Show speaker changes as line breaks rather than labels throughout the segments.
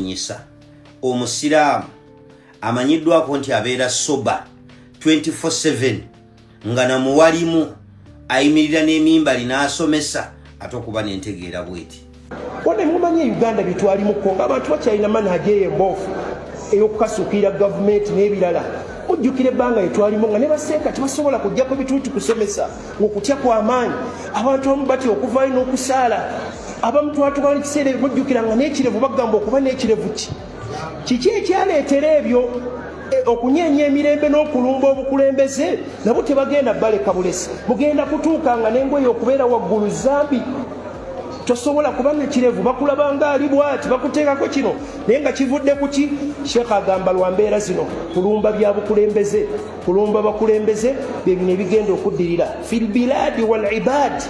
Nyisa omusiraamu amanyiddwako nti abeera soba 24/7 nga namuwalimu ayimirira n'emimbali n'asomesa ate okuba n'entegeera bweti.
Wone mumanyi Uganda bitwalimu konga abantu bakyalina manhaji ey'emboofu ey'okukasukira gavumenti n'ebirala. Mujjukire ebbanga etwalimu nga ne baseeka tebasobola kujjako bituuti kusomesa ng'okutya kw'amaanyi abantu abamu batya okuvaayo n'okusaala abamu twatugala ekiseera mujjukira nga n'ekirevu bagamba okuba n'ekirevu kiki ekyaleetera ebyo okunyeenya emirembe n'okulumba obukulembeze nabo tebagenda baleka bulesi mugenda kutuuka nga n'engoye okubeera waggulu zambi tosobola kuba n'ekirevu bakulabanga ali bwati bakuteekako kino naye nga kivudde ku ki Sheekh agamba lwa mbeera zino kulumba bya bukulembeze kulumba bakulembeze bye bigenda okuddirira fil biladi wal ibad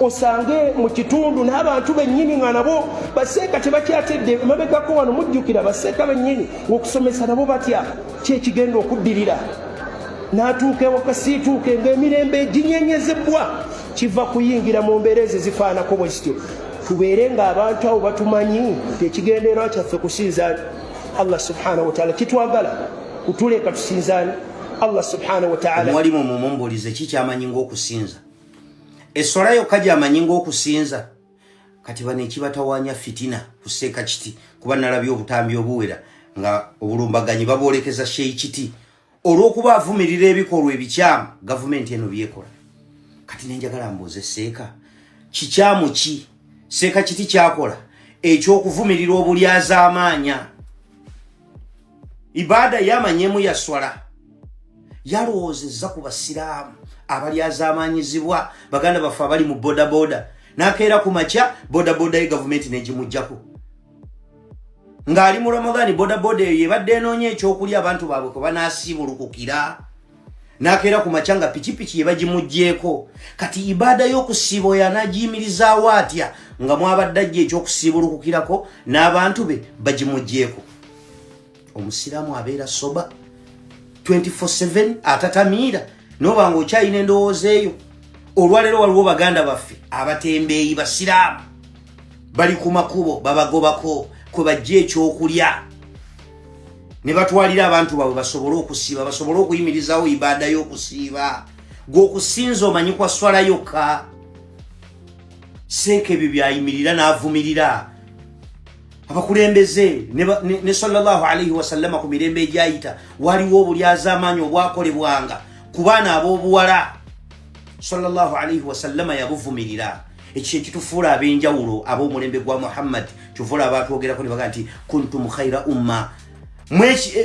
osange mu kitundu n'abantu bennyini nga nabo baseeka tebakyatedde mabegako wano mujjukira baseeka bennyini okusomesa nabo batya kyekigenda okuddirira n'atuuka ewaka siituuke ng'emirembe ginyenyezebwa kiva kuyingira mu mbeera ezo zifaanako bwe zityo. Tubeere ng'abantu abo batumanyi tekigendeerwa kyaffe kusinza Allah subhanahu wa ta'ala kitwagala kutuleka tusinzaani Allah subhanahu wa ta'ala.
Mwalimu mumumbulize kikyamanyi ng'okusinza essola yokka gy'amanyi ng'okusinza kati bano ekibatawaanya fitina kuseeka kiti kuba nalabye obutambi obuwera nga obulumbaganyi baboolekeza sheyi kiti olw'okuba avumirira ebikolwa ebikyamu gavumenti eno byekola. Kati nenjagala mbuuze seeka kikyamu ki seeka kiti kyakola ekyokuvumirira obulyazaamaanya ibaada yamanyemu yaswala yalowoozezza ku basiraamu abalyazaamaanyizibwa baganda baffe abali mu bodaboda n'akeera ku makya bodaboda ye gavumenti n'egimuggyako ng'ali mu Ramadhaani bodaboda eyo yebadde enoonya ekyokulya abantu baabwe kwe banaasiibulukukira n'akeera ku makya nga pikipiki ye bagimuggyeko. Kati ibaada y'okusiiba oyo anaagiyimirizaawo atya nga mwabadde ajja ekyokusiibulukukirako n'abantu be bagimuggyeko. Omusiraamu abeera soba 24/7 atatamiira noba ng'okyalina endowooza eyo. Olwaleero waliwo baganda baffe abatembeeyi basiraamu bali ku makubo babagobako kwe bajja ekyokulya ne batwalira abantu baabwe basobole okusiiba basobole okuyimirizaawo ibaada y'okusiiba gw'okusinza omanyi kwa swala yokka. Seeka ebyo byayimirira n'avumirira abakulembeze ne sallallahu alaihi wasallama ku mirembe egyayita waliwo obulyazaamaanyi obwakolebwanga ku baana ab'obuwala sallallahu alaihi wasallama yabuvumirira. Ekyo ekitufuula ab'enjawulo ab'omulembe gwa Muhammad kifuula abatwogerako ne baga nti kuntum khaira umma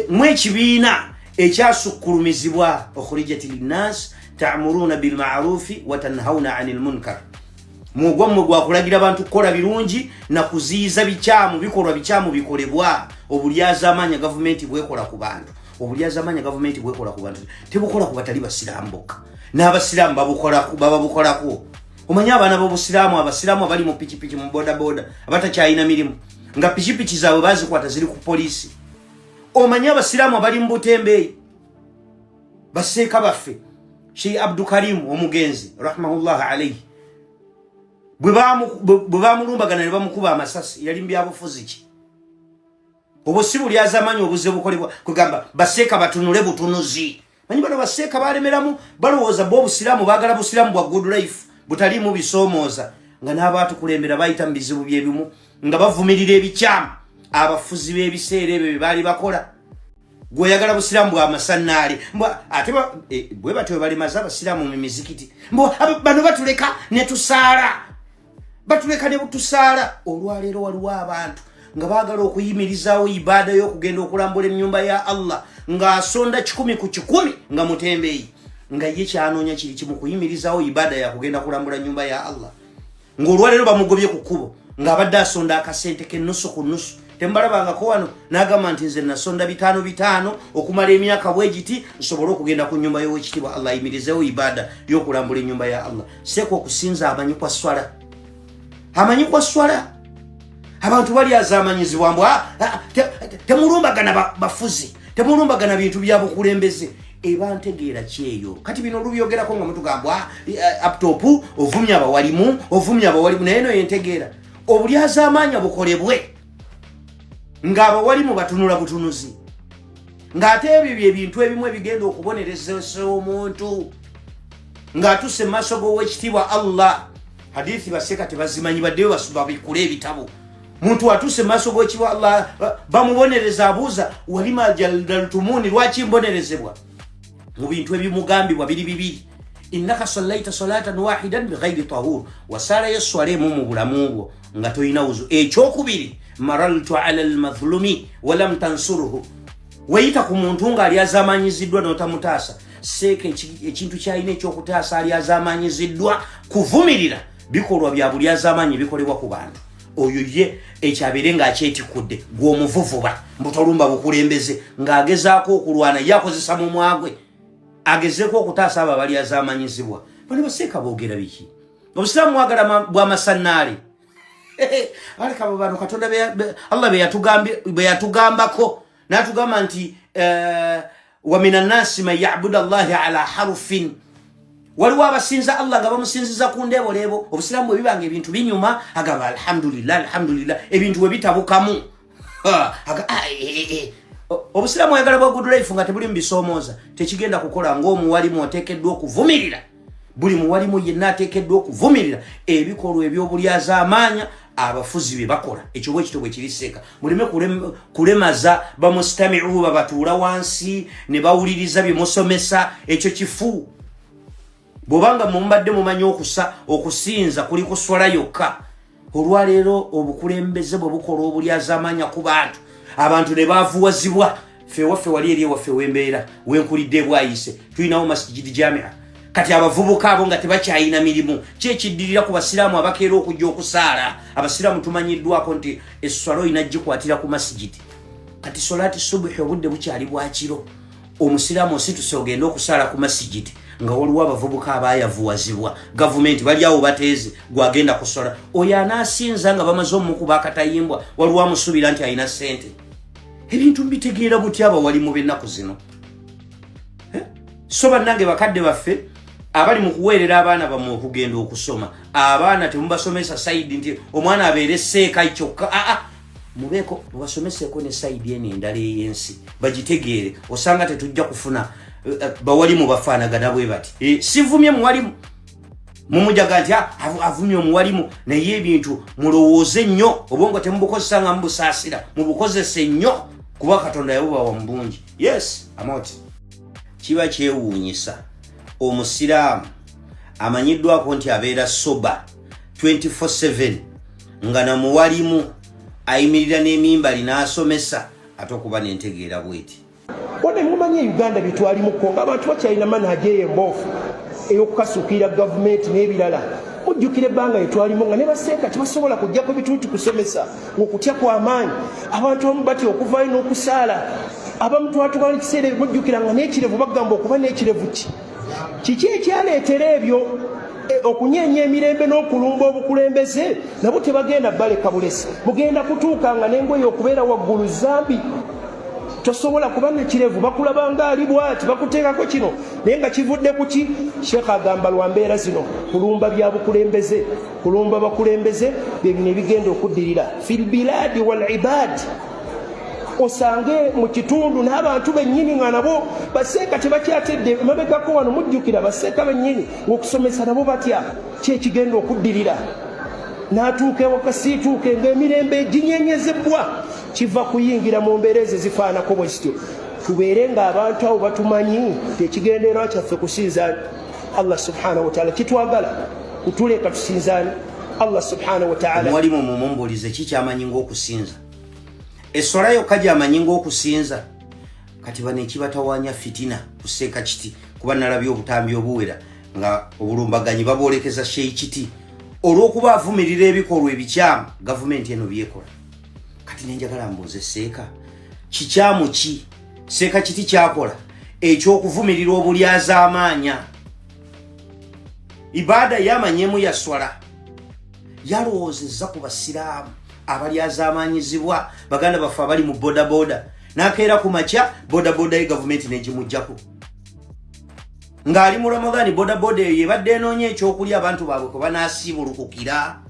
mwe ekibiina ekyasukkulumizibwa ukhrijat linnas ta'muruna bilma'rufi wa tanhauna 'anil munkar. Mugwammwe gwakulagira abantu kukola birungi na kuziyiza bikyamu bikolwa bikyamu bikolebwa. Obulyazaamaanya gavumenti bwekola ku bantu obulyazaamaanya gavumenti bwekola ku bantu tebukola ku batali basiraamu bokka n'abasiraamu babukolako. Omanyi abaana b'obusiraamu abasiraamu abali mu pikipiki mu bodaboda abatakyalina mirimu nga pikipiki zaabwe bazikwata ziri ku poliisi. Omanyi abasiraamu abali mu butembeeyi baseeka baffe Sheikh Abdul Karim omugenzi rahimahullah alayhi bwe baamulumbagana ne bamukuba amasasi yali mu byabufuzi ki? Obwo si bulyazaamaanyi obuze bukolebwa kugamba baseeka batunule butunuzi. Manyi bano baseeka balemeramu balowooza bo obusiraamu baagala busiraamu bwa good life butaliimu bisoomooza nga n'abaatukulembera bayita mu bizibu byebimu nga bavumirira ebikyamu abafuzi b'ebiseera ebyo bye baali bakola. Gw'oyagala busiraamu bwa masannaali ate bwe batyo balemaza abasiraamu mu mizikiti bano batuleka ne tusaala batuleka ne butusaala. Olwaleero waliwo abantu nga baagala okuyimirizaawo ibaada y'okugenda okulambula ennyumba ya Allah ng'asonda 100 ku 100 nga mutembeeyi nga ye kyanoonya kiri kimu kuyimirizaawo ibaada ya kugenda kulambula ennyumba ya Allah ng'olwaleero bamugobye ku kkubo ng'abadde asonda akasente k'ennusu ku nnusu. Tembalabangako wano n'agamba nti nze nasonda 5 okumala emyaka bwe giti nsobole okugenda ku nnyumba y'owekitiibwa Allah ayimirizeewo ibaada y'okulambula ennyumba ya Allah. Seeka okusinza amanyi kwa swala amanyi kwa swala. Abantu balyazaamanyizibwa mbu temulumbagana bafuzi temulumbagana bintu bya bukulembeze eba ntegeera kyeyo. Kati bino olubyogerako nga mutugambwa aptopu ovumya abawalimu naye no yentegeera obulyazaamaanya bukolebwe ngaba wali mu batunula butunuzi ngate ebyo ebintu ebimu ebigenda okubonereza omuntu ngatuse maso go wekitibwa Allah hadithi baseka tebazimanyi badde basuba bikule ebitabo muntu atuse maso go wekitibwa Allah bamubonereza abuza walima jaltumuni lwachi mbonerezebwa mu bintu ebimugambibwa bibiri innaka sallaita salatan wahidan bighayri tahur wasala yaswale mu bulamu nga toyina uzu ekyokubiri maraltu ala almadhlumi walam tansuruhu wayita ku muntu nga ali azamanyiziddwa notamutaasa seeke ekintu kyalina ekyokutaasa ali azamanyiziddwa kuvumirira bikolwa bya buli azamanyi bikolebwa ku bantu oyo ye ekyabere nga akyetikudde gw'omuvuvuba mbutolumba bukulembeze ng'agezaako okulwana yakozesa mu mwagwe agezeeko okutaasa abo abali azamanyizibwa bali baseeka boogera biki obusiraamu mwagala bw'amasannaale aleka abo bantu katonda Allah beyatugambako n'atugamba nti wa minan nasi man ya'budu allaha ala harfin waliwo abasinza Allah nga bamusinziza ku ndebolebo obusiraamu bwe bibanga ebintu binyuma agamba alhamdulillah ebintu bwe bitabukamu obusiraamu oyagala bwa good life nga tebuli mbisomooza tekigenda kukola ng'omuwalimu oteekeddwa okuvumirira buli muwalimu yenna ateekeddwa okuvumirira ebikolwa ebyobulyaza amaanya abafuzi be bakola ekyo bwekito bwe kiriseeka muleme kulemaza bamustami'u babatuula wansi ne bawuliriza byemusomesa ekyo kifu bw'obanga mumbadde mumanyi okusinza kuli kuswala yokka olwaleero obukulembeze bwe bukola obulyaza amaanya ku bantu abantu ne bavuwazibwa fewaffe wali eri ewaffe wembeera wenkulidde bwayise tulinawo masjidi jamia kati abavubuka abo nga tebakyayina mirimu kyekiddirira ku basiraamu abakeera okujja okusaala abasiraamu tumanyiddwako nti esswala oyina gikwatira ku masjidi kati solati subuhi obudde bukyali bwakiro omusiraamu osituse ogenda okusaala ku masjidi nga waliwo abavubuka abayavuwazibwa gavumenti bali awo bateeze gwagenda kusola oyo anaasinza nga bamaze omukuba akatayimbwa waliwo amusuubira nti alina ssente ebintu mbitegeera butya abawalimu b'ennaku zino so bannange bakadde baffe abali mu kuweerera abaana bammwe okugenda okusoma abaana temubasomesa sayidi nti omwana abeere seeka kyokka mubeeko mubasomeseeko ne sayidi eno endala ey'ensi bagitegeere osanga tetujja kufuna bawalimu bafaanagana bwe bati sivumye muwalimu mumujaga nti avumye omuwalimu naye ebintu mulowooze nnyo obwongo temubukozesa nga mubusaasira mubukozese nnyo kuba katonda yabubawa mu bungi yes amoti kiba kyewuunyisa omusiraamu amanyiddwako nti abeera soba 24/7 nga na muwalimu ayimirira n'emimbali n'asomesa ate okuba n'entegeera bweti
wone mumanyi Uganda bitwalimuko ng'abantu bakyalina manhaji ey'emboofu ey'okukasuukirira gavumenti n'ebirala mujjukire ebbanga etwalimu nga ne baseeka tebasobola kujjako bituntu kusomesa ng'okutya kw'amaanyi abantu abamu batya okuvaayo n'okusaala abamu twatuba ekiseera ebyo mujjukira nga n'ekirevu bagamba okuba n'ekirevu kiki ekyaleetera ebyo okunyeenya emirembe n'okulumba obukulembeze nabo tebagenda baleka bulesi mugenda kutuuka nga n'engoye okubeera waggulu zambi tosobola kuba nekirevu bakulabanga ali bwati bakuteekako kino naye nga kivudde kuki Sheikh agamba lwa mbeera zino kulumba bya bukulembeze kulumba bakulembeze byebino ebigenda okuddirira fil biladi wal ibad osange mu kitundu n'abantu bennyini nga nabo baseeka tebakyatedde mabegako wano mujjukira baseeka bennyini ng'okusomesa nabo batya kyekigenda okuddirira n'atuuka ewakasiituuke ng'emirembe ginyenyezebwa kiva kuyingira mu mbeera ezo zifaanako bwe kityo tubeere ng'abantu abo batumanyi tekigendeerwa kyaffe kusinzaani Allah subhanahu wa ta'ala kitwagala kutuleka tusinzaani Allah subhanahu wa ta'ala
mwalimu mumumbulize kikyamanyi ng'okusinza esswala yokka gy'amanyi ng'okusinza kati bano ekibatawaanya fitina kuseeka kiti kuba nalabye obutambi obuwera nga obulumbaganyi baboolekeza sheikiti olw'okuba avumirira ebikolwa ebikyamu gavumenti eno byekola kati nenjagala mbuuze seeka kikyamu ki seeka kiti kyakola ekyokuvumirira obulyaza amaanya ibaada yamanyemu yaswala yalowoozezza ku basiraamu abalyaza amaanyizibwa baganda baffe abali mu bodaboda n'akeera ku makya bodaboda ye gavumenti n'egimugjaku ng'ali mu Ramadhaani bodaboda eyo ebadde enoonya ekyokulya abantu baabwe kwe banaasiibulukukira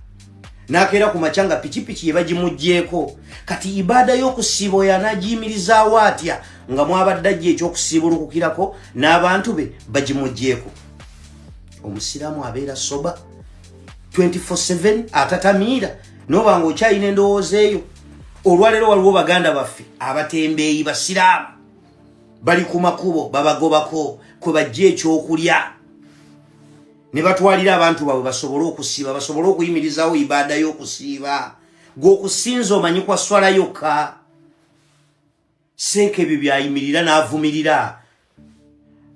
nakera ku machanga pichipichi yebagimujjeko kati ibada y'okusiibo yanagiyimirizaawo atya nga mwabadde ajja ekyokusiibulukukirako n'abantu be bagimujjeko. Omusiraamu abeera soba 24/7 atatamiira nobanga okyalina endowooza eyo. Olwaleero waliwo baganda baffe abatembeeyi basiraamu bali ku makubo babagobako kwe bajja ekyokulya ne batwalira abantu baabwe basobole okusiiba, basobole okuyimirizaawo ibada y'okusiiba. Gw'okusinza omanyi kwa swala yokka. Seeka ebyo byayimirira n'avumirira.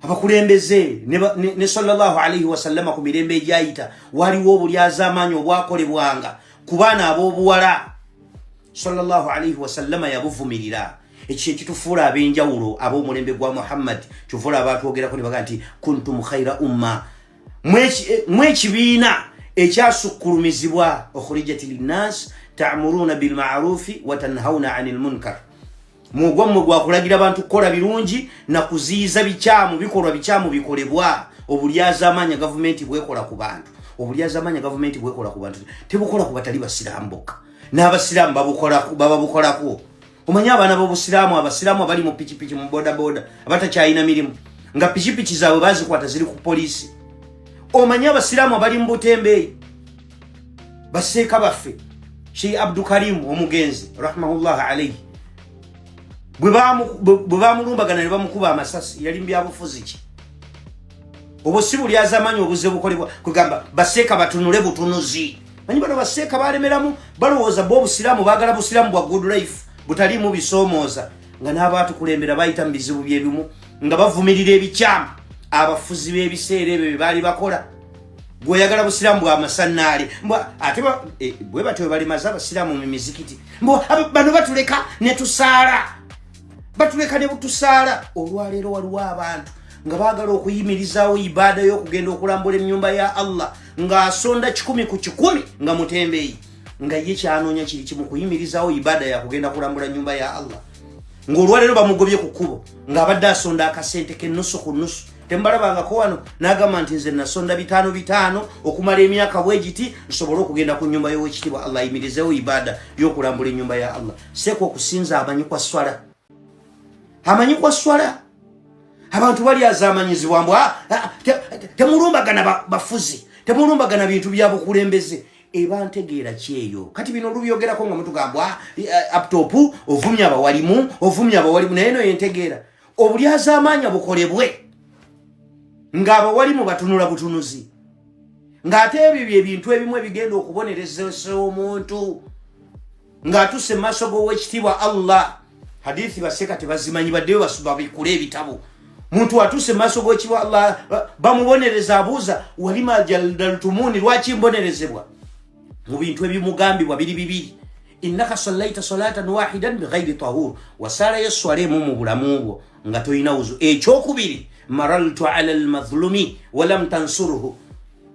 Abakulembeze ne sallallahu alayhi wa sallama ku mirembe egyayita waliwo obulyazaamaanyi obwakolebwanga ku baana ab'obuwala. Sallallahu alayhi wa sallama yabuvumirira. Ekyo kitufuula ab'enjawulo ab'omulembe gwa Muhammad kyufuula abatwogerako ne baga nti kuntum khayra umma. Mwekibiina ekyasukkulumizibwa ukhrijat linnas ta'muruna bil ma'rufi wa tanhauna 'anil munkar. Mugwammwe gwakulagira abantu kukola birungi na kuziyiza bikyamu, bikolwa bikyamu bikolebwa. Obulyazaamaanya gavumenti bwekola ku bantu. Obulyazaamaanya gavumenti bwekola ku bantu tebukola ku batali basiraamu bokka. N'abasiraamu babukolako. Omanya abaana b'obusiraamu, abasiraamu abali mu pichipichi mu bodaboda abatakyalina mirimu nga pichipichi zaabwe bazikwata ziri ku poliisi. Omanya abasiraamu abali mu butembeeyi baseeka baffe Sheikh Abdul Karim omugenzi rahimahullah alayhi bwe bamulumbagana ne bamukuba amasasi yali mbyabufuzi ki? Obwo si bulyazaamaanyi obuze bukolebwa kugamba baseeka batunule butunuzi. Manyi bano baseeka balemeramu balowooza b'obusiraamu baagala busiraamu bwa good life butaliimu bisoomooza nga n'abaatu kulembera bayita mu bizibu byebimu nga bavumirira ebikyamu. Abafuzi b'ebiseera ebyo bye baali bakola. Gweoyagala busiraamu bwa masannaali ate bwe batyo balimaza abasiraamu mu mizikiti bano batuleka ne tusaala. Batuleka ne butusaala. Olwaleero waliwo abantu nga baagala okuyimirizaawo ibada y'okugenda okulambula ennyumba ya Allah ng'asonda 100 ku 100 nga mutembeeyi nga ye kyanoonya kiri kimu kuyimirizaawo ibada ya kugenda kulambula ennyumba ya Allah. Ng'olwaleero bamugobye ku kkubo ng'abadde asonda akasente k'ennusu ku nnusu. Tembalabangako wano n'agamba nti nze nasonda 5 okumala emyaka bwegiti nsobole okugenda ku nnyumba y'owekitiibwa Allah ayimirizeewo ibada y'okulambula ennyumba ya Allah. Seeka okusinza amanyi kwa swala. Amanyi kwa swala. Abantu balyazaamanyizibwa mbu temulumbagana bafuzi, temulumbagana bintu bya bukulembeze. Eba ntegeera kyeyo. Kati bino lubyogerako nga mutugambwa aptopu ovumya abawalimu naye no yentegeera. Obulyazaamaanya bukolebwe ng'abawalimu batunula butunuzi. Ng'ate ebyo ebintu ebimu ebigenda okubonereza omuntu ng'atuse mu maaso g'owekitiibwa Allah. Hadithi baseeka tebazimanyi baddeyo babikule ebitabo. Muntu atuse mu maaso g'owekitiibwa Allah bamubonereza abuuza walima jaltumuni lwaki mbonerezebwa mu bintu ebimugambibwa bibiri. Innaka sallaita salatan wahidan bighayri tahur wasala yaswalemu mu bulamu bwo nga toyina wuzu. Ekyokubiri maraltu ala almadhlumi walam tansuruhu.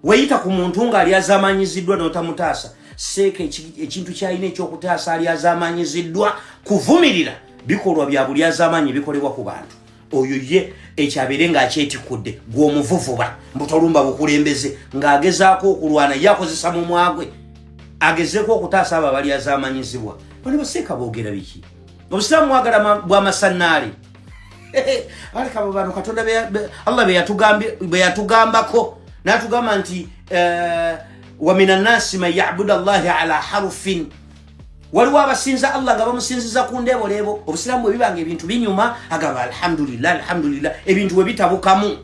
Wayita ku muntu nga alyazamanyiziddwa n'otamutaasa. Seeka ekintu kyalina ekyokutaasa alyazamanyiziddwa kuvumirira bikolwa bya bulyazamanyi bikolebwa ku bantu. Oyo ye ekyabeere ng'akyetikudde gw'omuvuvuba mbutolumba bukulembeze ng'agezaako okulwana yakozesa mu mwagwe agezeeko okutaasa abo abalyazaamanyizibwa. Bano baseeka boogera biki? Obusiraamu mwagala bw'amasannaali. Aleka bano Katonda Allah be yatugambako n'atugamba nti wa minan nasi man ya'budu Allaha ala harfin. Waliwo abasinza Allah nga bamusinziza ku ndeboleebo. Obusiraamu bwe bibanga ebintu binyuma agamba alhamdulillah ebintu bwe bitabukamu.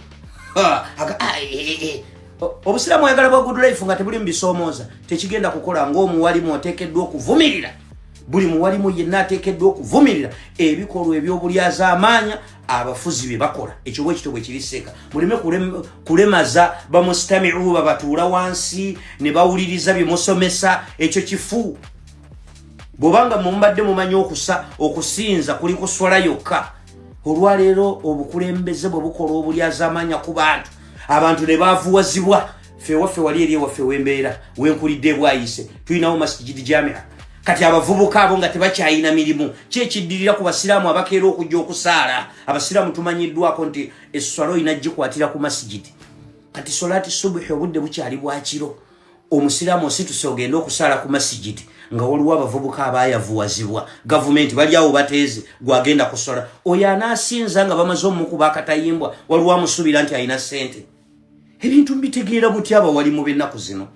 Obusiraamu oyagala bwa good life nga tebuli mu bisoomooza tekigenda kukola ng'omuwalimu oteekeddwa okuvumirira. Buli muwalimu yenna ateekeddwa okuvumirira ebikolwa eby'obulyazaamaanya abafuzi be bakola. Ekyo bwekityo bwe kiri seeka. Muleme kulemaza bamustami'u babatuula wansi ne bawuliriza bye musomesa. Ekyo kifu. Bw'obanga mumbadde mumanyi okusinza kuli kuswala yokka. Olwaleero obukulembeze bwe bukola obulyazaamaanya ku bantu. Abantu ne baavuwazibwa. Ffe waffe wali eri ewaffe w'embeera wenkulidde bwayise tulinawo masjidi jamia. Kati abavubuka abo nga tebakyayina mirimu kyekiddirira ku basiraamu abakeera okujja okusaala. Abasiraamu tumanyiddwako nti esswala inagikwatira ku masjidi. Kati solati subuhi obudde bukyali bwa kiro omusiramu osituse ogenda okusala ku masigiti nga waliwo abavubuka abayavuwazibwa gavumenti bali awo bateeze gwagenda kusola oyo anaasinza nga bamaze omukuba akatayimbwa waliwo amusuubira nti alina ssente ebintu mbitegeera butya abawalimu b'ennaku zino